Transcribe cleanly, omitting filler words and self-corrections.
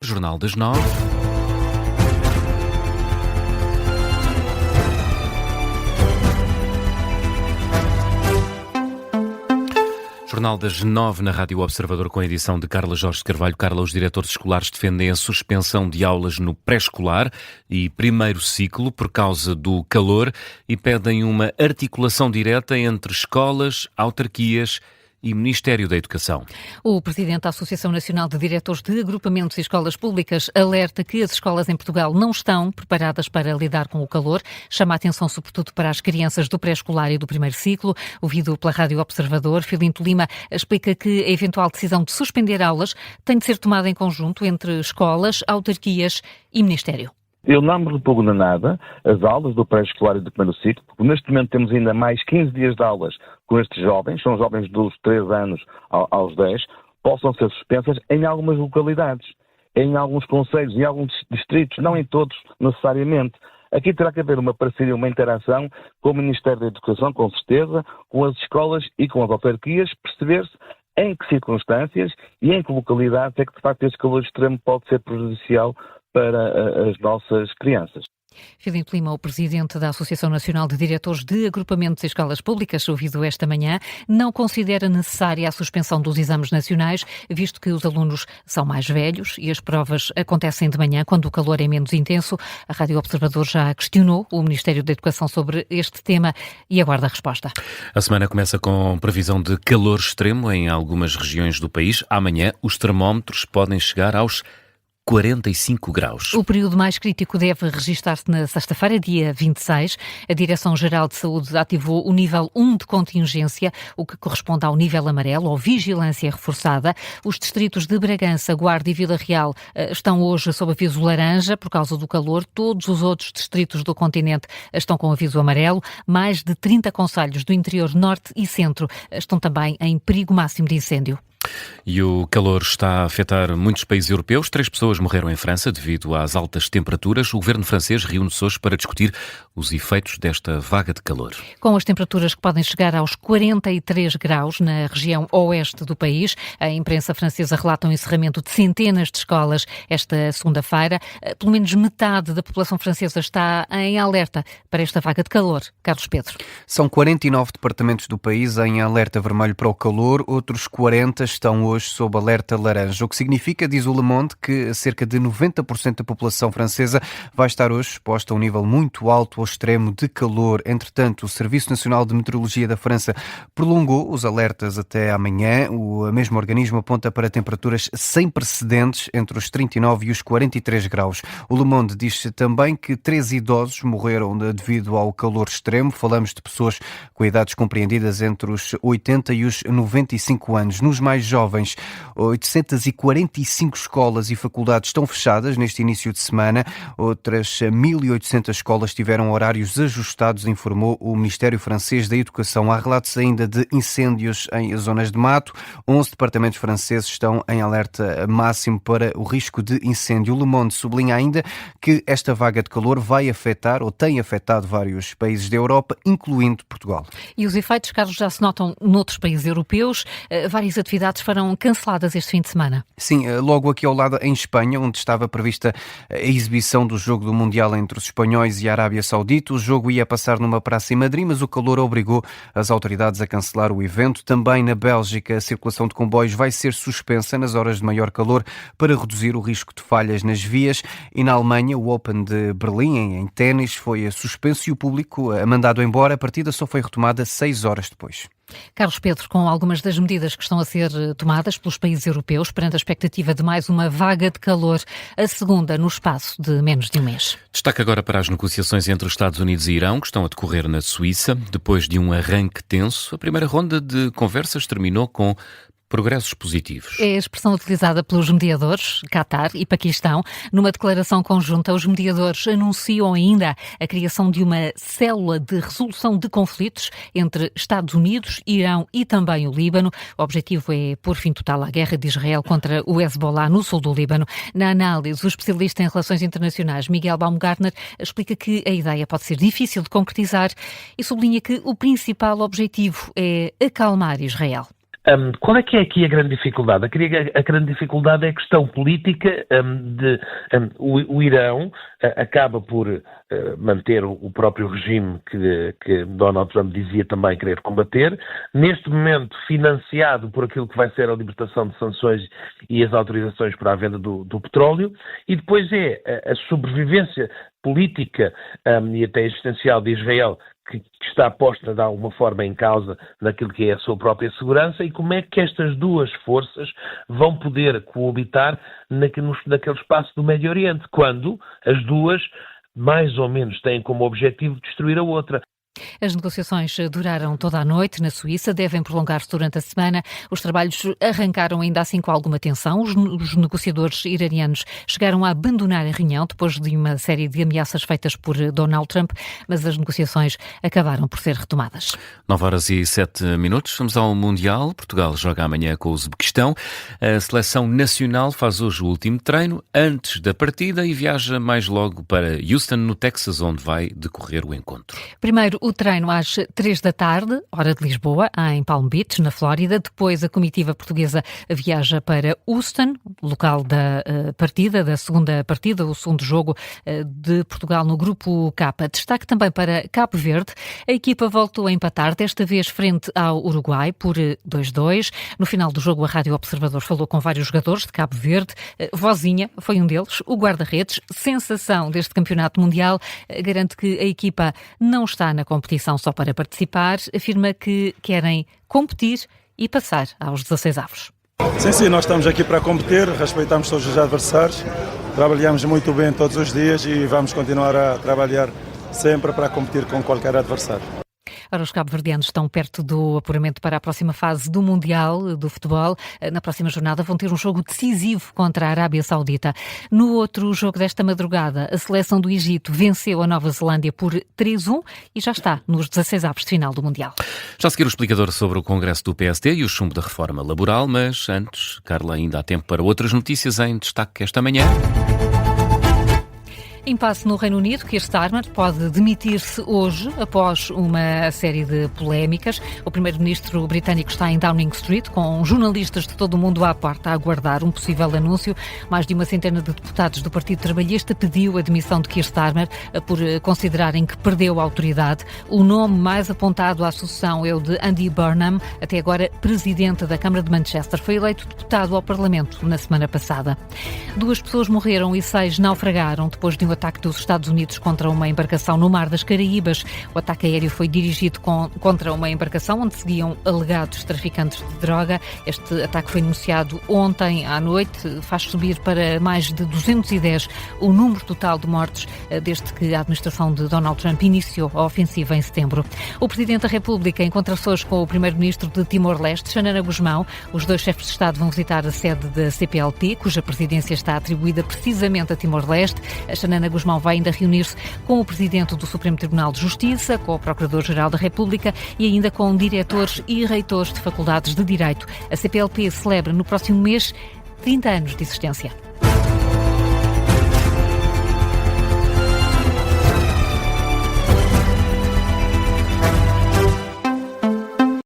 Jornal das 9. Jornal das 9 na Rádio Observador com a edição de Carla Jorge Carvalho. Carla, os diretores escolares defendem a suspensão de aulas no pré-escolar e primeiro ciclo por causa do calor e pedem uma articulação direta entre escolas, autarquias e Ministério da Educação. O presidente da Associação Nacional de Diretores de Agrupamentos e Escolas Públicas alerta que as escolas em Portugal não estão preparadas para lidar com o calor. Chama a atenção sobretudo para as crianças do pré-escolar e do primeiro ciclo. Ouvido pela Rádio Observador, Filinto Lima explica que a eventual decisão de suspender aulas tem de ser tomada em conjunto entre escolas, autarquias e Ministério. Eu não me repugna nada as aulas do pré-escolar e do primeiro ciclo, porque neste momento temos ainda mais 15 dias de aulas com estes jovens, são jovens dos 3 anos aos 10, possam ser suspensas em algumas localidades, em alguns concelhos, em alguns distritos, não em todos necessariamente. Aqui terá que haver uma parceria, uma interação com o Ministério da Educação, com certeza, com as escolas e com as autarquias, perceber-se em que circunstâncias e em que localidades é que de facto este calor extremo pode ser prejudicial para as nossas crianças. Filinto Lima, o presidente da Associação Nacional de Diretores de Agrupamentos e Escolas Públicas, ouvido esta manhã, não considera necessária a suspensão dos exames nacionais, visto que os alunos são mais velhos e as provas acontecem de manhã, quando o calor é menos intenso. A Rádio Observador já questionou o Ministério da Educação sobre este tema e aguarda a resposta. A semana começa com previsão de calor extremo em algumas regiões do país. Amanhã os termómetros podem chegar aos 45 graus. O período mais crítico deve registar-se na sexta-feira, dia 26. A Direção-Geral de Saúde ativou o nível 1 de contingência, o que corresponde ao nível amarelo, ou vigilância reforçada. Os distritos de Bragança, Guarda e Vila Real estão hoje sob aviso laranja por causa do calor. Todos os outros distritos do continente estão com aviso amarelo. Mais de 30 concelhos do interior norte e centro estão também em perigo máximo de incêndio. E o calor está a afetar muitos países europeus. 3 pessoas morreram em França devido às altas temperaturas. O governo francês reúne-se hoje para discutir os efeitos desta vaga de calor. Com as temperaturas que podem chegar aos 43 graus na região oeste do país, a imprensa francesa relata o encerramento de centenas de escolas esta segunda-feira. Pelo menos metade da população francesa está em alerta para esta vaga de calor. Carlos Pedro. São 49 departamentos do país em alerta vermelho para o calor, outros 40 estão hoje sob alerta laranja, o que significa, diz o Le Monde, que cerca de 90% da população francesa vai estar hoje exposta a um nível muito alto ou extremo de calor. Entretanto, o Serviço Nacional de Meteorologia da França prolongou os alertas até amanhã. O mesmo organismo aponta para temperaturas sem precedentes entre os 39 e os 43 graus. O Le Monde diz também que 3 idosos morreram devido ao calor extremo. Falamos de pessoas com idades compreendidas entre os 80 e os 95 anos. Nos mais jovens, 845 escolas e faculdades estão fechadas neste início de semana. Outras 1.800 escolas tiveram horários ajustados, informou o Ministério Francês da Educação. Há relatos ainda de incêndios em zonas de mato. 11 departamentos franceses estão em alerta máximo para o risco de incêndio. O Le Monde sublinha ainda que esta vaga de calor vai afetar ou tem afetado vários países da Europa, incluindo Portugal. E os efeitos, Carlos, já se notam noutros países europeus. Várias atividades foram canceladas este fim de semana. Sim, logo aqui ao lado em Espanha, onde estava prevista a exibição do jogo do Mundial entre os espanhóis e a Arábia Saudita. O jogo ia passar numa praça em Madrid, mas o calor obrigou as autoridades a cancelar o evento. Também na Bélgica, a circulação de comboios vai ser suspensa nas horas de maior calor para reduzir o risco de falhas nas vias. E na Alemanha, o Open de Berlim, em ténis, foi suspenso e o público mandado embora. A partida só foi retomada 6 horas depois. Carlos Pedro, com algumas das medidas que estão a ser tomadas pelos países europeus perante a expectativa de mais uma vaga de calor, a segunda no espaço de menos de um mês. Destaque agora para as negociações entre os Estados Unidos e Irão, que estão a decorrer na Suíça. Depois de um arranque tenso, a primeira ronda de conversas terminou com progressos positivos. É a expressão utilizada pelos mediadores, Qatar e Paquistão. Numa declaração conjunta, os mediadores anunciam ainda a criação de uma célula de resolução de conflitos entre Estados Unidos, Irão e também o Líbano. O objetivo é pôr fim total à guerra de Israel contra o Hezbollah no sul do Líbano. Na análise, o especialista em relações internacionais, Miguel Baumgartner, explica que a ideia pode ser difícil de concretizar e sublinha que o principal objetivo é acalmar Israel. Qual é que é aqui a grande dificuldade? A grande dificuldade é a questão política o Irão acaba por manter o próprio regime que Donald Trump dizia também querer combater, neste momento financiado por aquilo que vai ser a libertação de sanções e as autorizações para a venda do petróleo, e depois é a sobrevivência política e até existencial de Israel que está posta de alguma forma em causa naquilo que é a sua própria segurança, e como é que estas duas forças vão poder coabitar naquele espaço do Médio Oriente, quando as duas mais ou menos têm como objetivo destruir a outra. As negociações duraram toda a noite na Suíça, devem prolongar-se durante a semana. Os trabalhos arrancaram ainda assim com alguma tensão. Os negociadores iranianos chegaram a abandonar a reunião depois de uma série de ameaças feitas por Donald Trump, mas as negociações acabaram por ser retomadas. 9h07. Vamos ao Mundial. Portugal joga amanhã com o Uzbequistão. A seleção nacional faz hoje o último treino antes da partida e viaja mais logo para Houston, no Texas, onde vai decorrer o encontro. Primeiro o treino às 3 da tarde, hora de Lisboa, em Palm Beach, na Flórida. Depois a comitiva portuguesa viaja para Houston, local da partida, da segunda partida, o segundo jogo de Portugal no Grupo K. Destaque também para Cabo Verde. A equipa voltou a empatar, desta vez frente ao Uruguai, por 2-2. No final do jogo, a Rádio Observador falou com vários jogadores de Cabo Verde. Vozinha foi um deles, o guarda-redes, sensação deste campeonato mundial. Garante que a equipa não está na competição só para participar, afirma que querem competir e passar aos 16avos. Sim, nós estamos aqui para competir, respeitamos todos os adversários, trabalhamos muito bem todos os dias e vamos continuar a trabalhar sempre para competir com qualquer adversário. Ora, os cabo-verdianos estão perto do apuramento para a próxima fase do Mundial do Futebol. Na próxima jornada vão ter um jogo decisivo contra a Arábia Saudita. No outro jogo desta madrugada, a seleção do Egito venceu a Nova Zelândia por 3-1 e já está nos 16avos de final do Mundial. Já a seguir o explicador sobre o Congresso do PSD e o chumbo da reforma laboral, mas antes, Carla, ainda há tempo para outras notícias em destaque esta manhã. Impasse no Reino Unido. Keir Starmer pode demitir-se hoje após uma série de polémicas. O primeiro-ministro britânico está em Downing Street com jornalistas de todo o mundo à porta a aguardar um possível anúncio. Mais de uma centena de deputados do Partido Trabalhista pediu a demissão de Keir Starmer por considerarem que perdeu a autoridade. O nome mais apontado à sucessão é o de Andy Burnham, até agora presidente da Câmara de Manchester. Foi eleito deputado ao Parlamento na semana passada. 2 pessoas morreram e 6 naufragaram depois de um ataque dos Estados Unidos contra uma embarcação no Mar das Caraíbas. O ataque aéreo foi dirigido contra uma embarcação onde seguiam alegados traficantes de droga. Este ataque foi denunciado ontem à noite, faz subir para mais de 210 o número total de mortes desde que a administração de Donald Trump iniciou a ofensiva em setembro. O Presidente da República encontra-se hoje com o Primeiro-Ministro de Timor-Leste, Xanana Gusmão. Os 2 chefes de Estado vão visitar a sede da CPLP, cuja presidência está atribuída precisamente a Timor-Leste. A Xanana Gusmão vai ainda reunir-se com o Presidente do Supremo Tribunal de Justiça, com o Procurador-Geral da República e ainda com diretores e reitores de faculdades de Direito. A CPLP celebra no próximo mês 30 anos de existência.